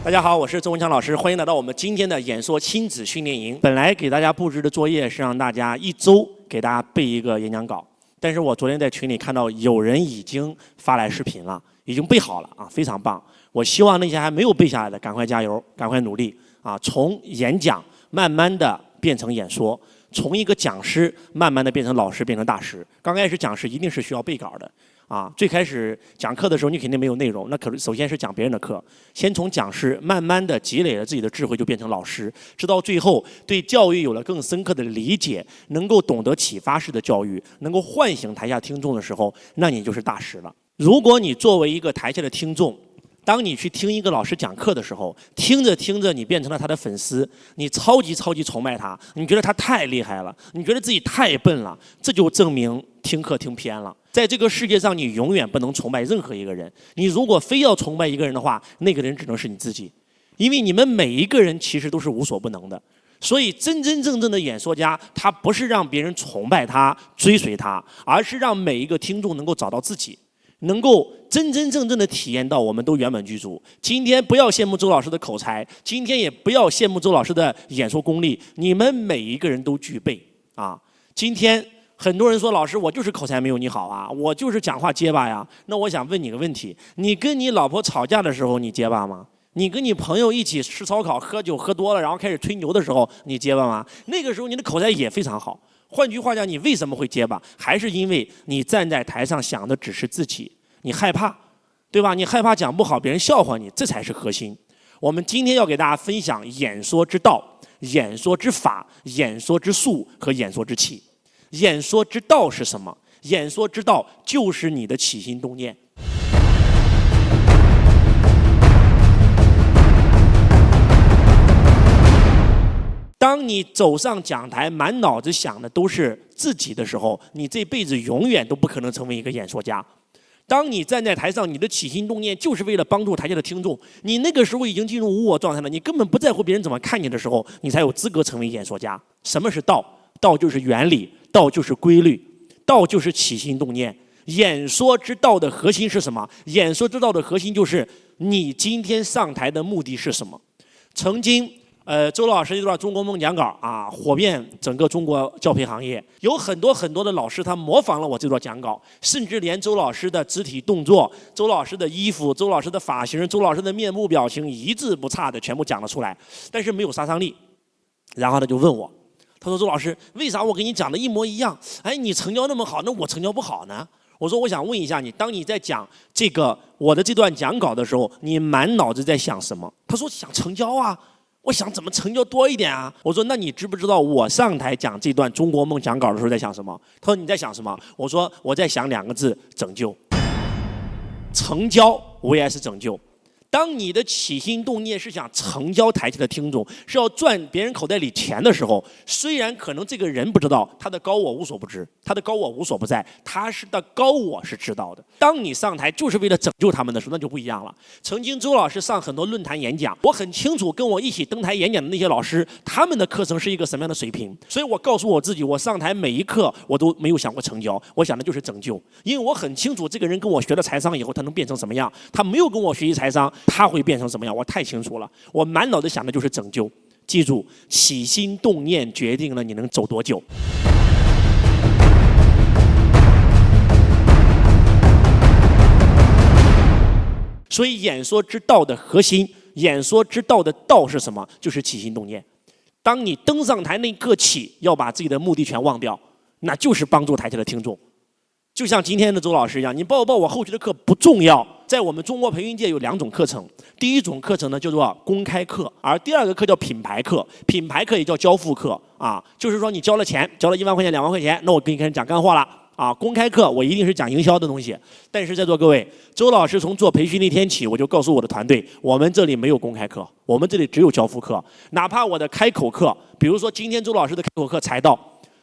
大家好，我是周文强老师，欢迎来到我们今天的演说亲子训练营。本来给大家布置的作业是让大家一周给大家背一个演讲稿，但是我昨天在群里看到有人已经发来视频了，已经背好了啊，非常棒。我希望那些还没有背下来的，赶快加油，赶快努力啊！从演讲慢慢的变成演说，从一个讲师慢慢的变成老师，变成大师。刚开始讲师一定是需要背稿的。最开始讲课的时候，你肯定没有内容，那可首先是讲别人的课，先从讲师慢慢的积累了自己的智慧，就变成老师，直到最后对教育有了更深刻的理解，能够懂得启发式的教育，能够唤醒台下听众的时候，那你就是大师了。如果你作为一个台下的听众，当你去听一个老师讲课的时候，听着听着你变成了他的粉丝，你超级崇拜他，你觉得他太厉害了，你觉得自己太笨了，这就证明听课听偏了。在这个世界上，你永远不能崇拜任何一个人。你如果非要崇拜一个人的话，那个人只能是你自己，因为你们每一个人其实都是无所不能的。所以真正的演说家，他不是让别人崇拜他、追随他，而是让每一个听众能够找到自己，能够真正的体验到我们都圆满具足。今天不要羡慕周老师的口才，今天也不要羡慕周老师的演说功力，你们每一个人都具备啊！今天很多人说老师，我就是口才没有你好啊，我就是讲话结巴呀。那我想问你个问题，你跟你老婆吵架的时候你结巴吗？你跟你朋友一起吃烧烤喝酒喝多了，然后开始吹牛的时候你结巴吗？那个时候你的口才也非常好。换句话讲，你为什么会结巴？还是因为你站在台上想的只是自己，你害怕，对吧？你害怕讲不好，别人笑话你，这才是核心。我们今天要给大家分享演说之道、演说之法、演说之术和演说之器。演说之道是什么？演说之道就是你的起心动念。当你走上讲台，满脑子想的都是自己的时候，你这辈子永远都不可能成为一个演说家。当你站在台上，你的起心动念就是为了帮助台下的听众，你那个时候已经进入无我状态了，你根本不在乎别人怎么看你的时候，你才有资格成为演说家。什么是道？道就是原理，道就是规律，道就是起心动念。演说之道的核心是什么？演说之道的核心就是你今天上台的目的是什么。曾经周老师一段中国梦讲稿啊，火遍整个中国教培行业，有很多的老师他模仿了我这段讲稿，甚至连周老师的肢体动作、周老师的衣服、周老师的发型、周老师的面部表情一字不差的全部讲了出来，但是没有杀伤力。然后他就问我，他说周老师，为啥我跟你讲的一模一样？哎，你成交那么好，那我成交不好呢？我说我想问一下你，当你在讲这个我的这段讲稿的时候，你满脑子在想什么？他说想成交啊。我想怎么成交多一点啊？我说那你知不知道我上台讲这段中国梦讲稿的时候在想什么？他说你在想什么？我说我在想2个字：拯救。成交 vs 拯救。当你的起心动念是想成交台下的听众，是要赚别人口袋里钱的时候，虽然可能这个人不知道，他的高我无所不知，他的高我无所不在，他的高我是知道的。当你上台就是为了拯救他们的时候，那就不一样了。曾经周老师上很多论坛演讲，我很清楚跟我一起登台演讲的那些老师，他们的课程是一个什么样的水平，所以我告诉我自己，我上台每一课我都没有想过成交，我想的就是拯救，因为我很清楚这个人跟我学了财商以后他能变成什么样，他没有跟我学习财商他会变成什么样，我太清楚了。我满脑子想的就是拯救。记住，起心动念决定了你能走多久。所以演说之道的核心，演说之道的道是什么？就是起心动念。当你登上台那一刻起，要把自己的目的全忘掉，那就是帮助台下的听众。就像今天的周老师一样，你报不报我后续的课不重要。在我们中国培训界有2种课程，第一种课程呢叫做公开课，而第2个课叫品牌课。品牌课也叫交付课啊，就是说你交了钱，交了1万块钱、2万块钱，那我给你开始讲干货了啊。公开课我一定是讲营销的东西，但是在座各位，周老师从做培训那天起，我就告诉我的团队，我们这里没有公开课，我们这里只有交付课。哪怕我的开口课，比如说今天周老师的开口课财道，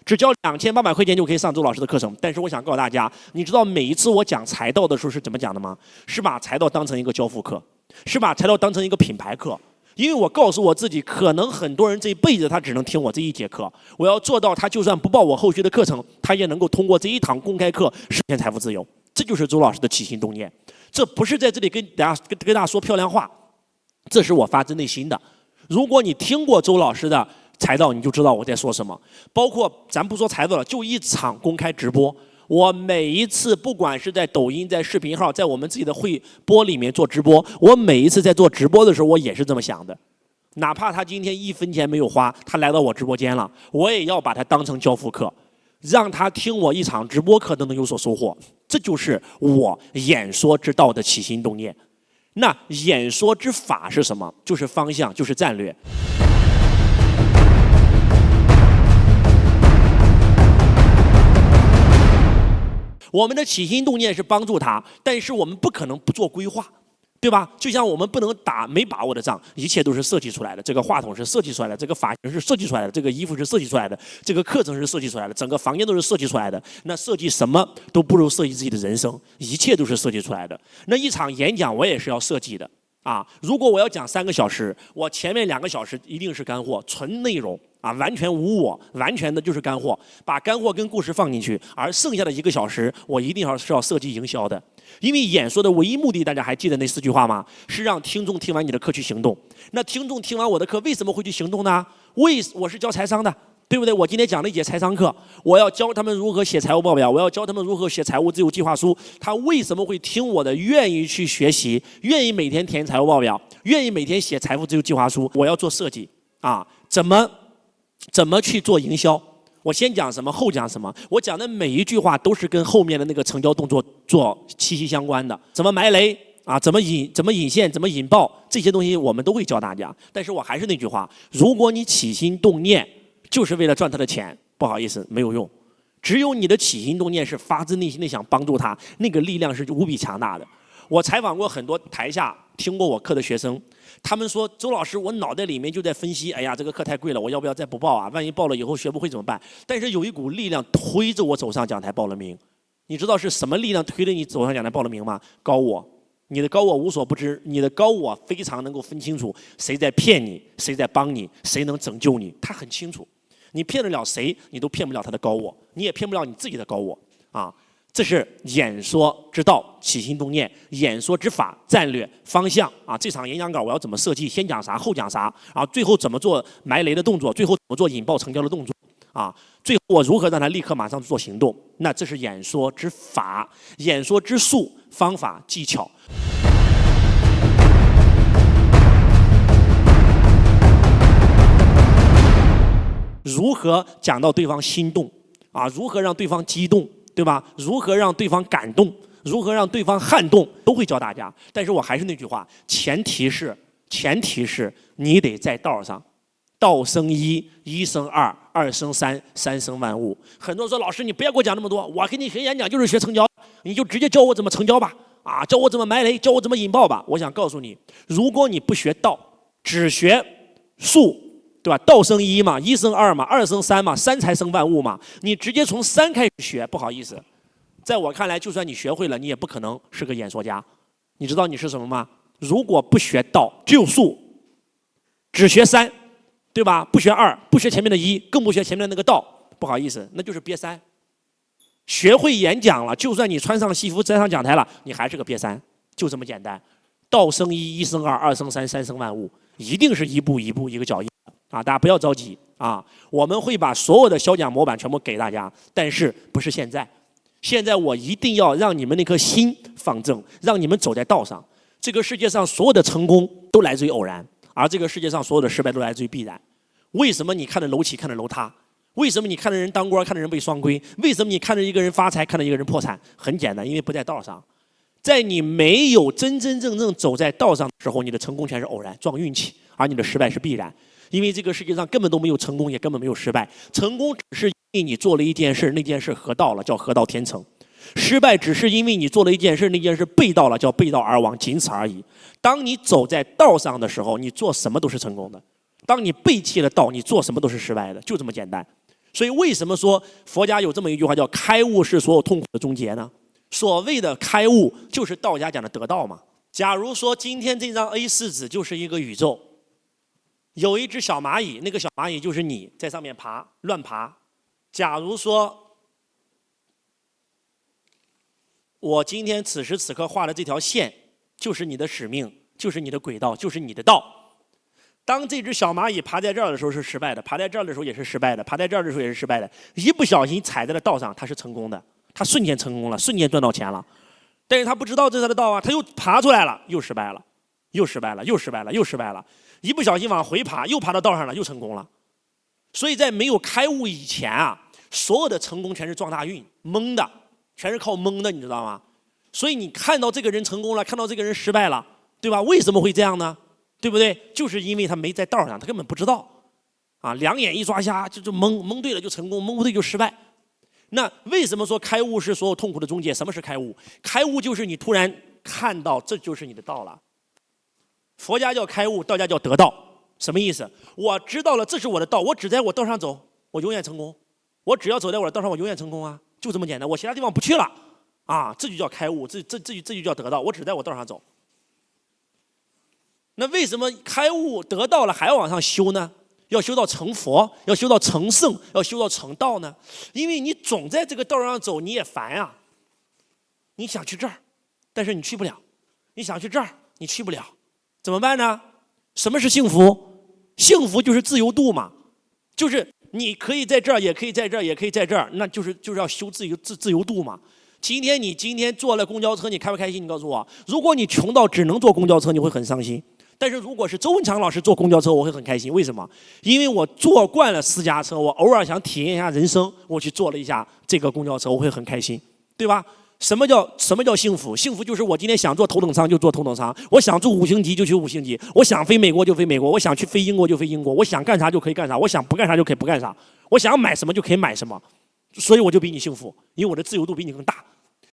只交2800块钱就可以上周老师的课程，但是我想告诉大家，你知道每一次我讲财道的时候是怎么讲的吗？是把财道当成一个交付课，是把财道当成一个品牌课。因为我告诉我自己，可能很多人这一辈子他只能听我这一节课，我要做到他就算不报我后续的课程，他也能够通过这一堂公开课实现财富自由。这就是周老师的起心动念，这不是在这里跟大家说漂亮话。这是我发自内心的。如果你听过周老师的财道，你就知道我在说什么。包括咱不说财道了，就一场公开直播，我每一次不管是在抖音、在视频号、在我们自己的会播里面做直播，我每一次在做直播的时候，我也是这么想的。哪怕他今天1分钱没有花，他来到我直播间了，我也要把他当成教辅课，让他听我一场直播课都能有所收获。这就是我演说之道的起心动念。那演说之法是什么？就是方向，就是战略。我们的起心动念是帮助他，但是我们不可能不做规划，对吧？就像我们不能打没把握的仗，一切都是设计出来的。这个话筒是设计出来的，这个发型是设计出来的，这个衣服是设计出来的，这个课程是设计出来的，整个房间都是设计出来的。那设计什么都不如设计自己的人生，一切都是设计出来的。那一场演讲我也是要设计的啊！如果我要讲3个小时，我前面2个小时一定是干货，纯内容。啊，完全无我，完全的就是干货，把干货跟故事放进去，而剩下的1个小时，我一定是要设计营销的。因为演说的唯一目的，大家还记得那4句话吗？是让听众听完你的课去行动。那听众听完我的课，为什么会去行动呢？我是教财商的，对不对？我今天讲了一节财商课，我要教他们如何写财务报表，我要教他们如何写财务自由计划书。他为什么会听我的？愿意去学习，愿意每天填财务报表，愿意每天写财务自由计划书。我要做设计啊，怎么去做营销？我先讲什么，后讲什么。我讲的每一句话都是跟后面的那个成交动作做息息相关的。怎么埋雷啊？怎么引线？怎么引爆？这些东西我们都会教大家。但是我还是那句话，如果你起心动念就是为了赚他的钱，不好意思，没有用。只有你的起心动念是发自内心的想帮助他，那个力量是无比强大的。我采访过很多台下听过我课的学生，他们说周老师，我脑袋里面就在分析，哎呀，这个课太贵了，我要不要再不报啊？万一报了以后学不会怎么办？但是有一股力量推着我走上讲台报了名。你知道是什么力量推着你走上讲台报了名吗？高我。你的高我无所不知，你的高我非常能够分清楚谁在骗你，谁在帮你，谁能拯救你，他很清楚。你骗得了谁，你都骗不了他的高我，你也骗不了你自己的高我啊。这是演说之道，起心动念，演说之法，战略方向啊！这场演讲稿我要怎么设计？先讲啥，后讲啥？然后最后怎么做埋雷的动作？最后怎么做引爆成交的动作？啊！最后我如何让他立刻马上做行动？那这是演说之法，演说之术，方法技巧。如何讲到对方心动啊？如何让对方激动？对吧？如何让对方感动？如何让对方撼动？都会教大家。但是我还是那句话，前提是你得在道上。道生一，一生二，二生三，三生万物。很多人说老师，你不要给我讲那么多，我跟你学演讲就是学成交，你就直接教我怎么成交吧，啊，教我怎么埋雷，教我怎么引爆吧。我想告诉你，如果你不学道，只学术。对吧？道生一嘛，一生二嘛，二生三嘛，三才生万物嘛。你直接从3开始学，不好意思，在我看来，就算你学会了，你也不可能是个演说家。你知道你是什么吗？如果不学道，只有术，只学3，对吧？不学2，不学前面的1，更不学前面的那个道，不好意思，那就是瘪3。学会演讲了，就算你穿上西服站上讲台了，你还是个瘪3，就这么简单。道生一，一生二，二生三，三生万物，一定是一步一步一个脚印。啊，大家不要着急啊！我们会把所有的销讲模板全部给大家，但是不是现在？现在我一定要让你们那颗心放正，让你们走在道上。这个世界上所有的成功都来自于偶然，而这个世界上所有的失败都来自于必然。为什么你看着楼起，看着楼塌？为什么你看着人当官，看着人被双规？为什么你看着一个人发财，看着一个人破产？很简单，因为不在道上。在你没有真真正正走在道上的时候，你的成功全是偶然，撞运气，而你的失败是必然。因为这个世界上根本都没有成功，也根本没有失败。成功只是因为你做了一件事，那件事合道了，叫合道天成；失败只是因为你做了一件事，那件事背道了，叫背道而亡，仅此而已。当你走在道上的时候，你做什么都是成功的；当你背弃了道，你做什么都是失败的，就这么简单。所以为什么说佛家有这么一句话叫“开悟是所有痛苦的终结”呢？所谓的开悟，就是道家讲的得道嘛。假如说今天这张 A4 纸就是一个宇宙。有一只小蚂蚁，那个小蚂蚁就是你在上面爬，乱爬。假如说，我今天此时此刻画的这条线，就是你的使命，就是你的轨道，就是你的道。当这只小蚂蚁爬在这儿的时候是失败的，爬在这儿的时候也是失败的，爬在这儿的时候也是失败的。一不小心踩在了道上，它是成功的，它瞬间成功了，瞬间赚到钱了。但是它不知道这是它的道啊，它又爬出来了，又失败了，又失败了，又失败了，又失败了。一不小心往回爬，又爬到道上了，又成功了。所以在没有开悟以前啊，所有的成功全是撞大运，蒙的，全是靠蒙的，你知道吗？所以你看到这个人成功了，看到这个人失败了，对吧？为什么会这样呢？对不对？就是因为他没在道上，他根本不知道，啊，两眼一抓瞎，就蒙对了就成功，蒙不对就失败。那为什么说开悟是所有痛苦的终结？什么是开悟？开悟就是你突然看到这就是你的道了。佛家叫开悟，道家叫得道。什么意思？我知道了这是我的道，我只在我道上走，我永远成功。我只要走在我的道上，我永远成功啊，就这么简单。我其他地方不去了，啊，这就叫开悟，这就叫得道。我只在我道上走。那为什么开悟得道了还要往上修呢？要修到成佛，要修到成圣，要修到成道呢？因为你总在这个道上走，你也烦啊。你想去这儿，但是你去不了；你想去这儿，你去不了，怎么办呢？什么是幸福？幸福就是自由度嘛，就是你可以在这儿，也可以在这儿，也可以在这儿，那就是要修自由度嘛。今天坐了公交车，你开不开心？你告诉我，如果你穷到只能坐公交车，你会很伤心。但是如果是周文强老师坐公交车，我会很开心。为什么？因为我坐惯了私家车，我偶尔想体验一下人生，我去坐了一下这个公交车，我会很开心，对吧？什么叫幸福？幸福就是我今天想坐头等舱就坐头等舱，我想住5星级就去5星级，我想飞美国就飞美国，我想去飞英国就飞英国，我想干啥就可以干啥，我想不干啥就可以不干啥，我想买什么就可以买什么，所以我就比你幸福，因为我的自由度比你更大。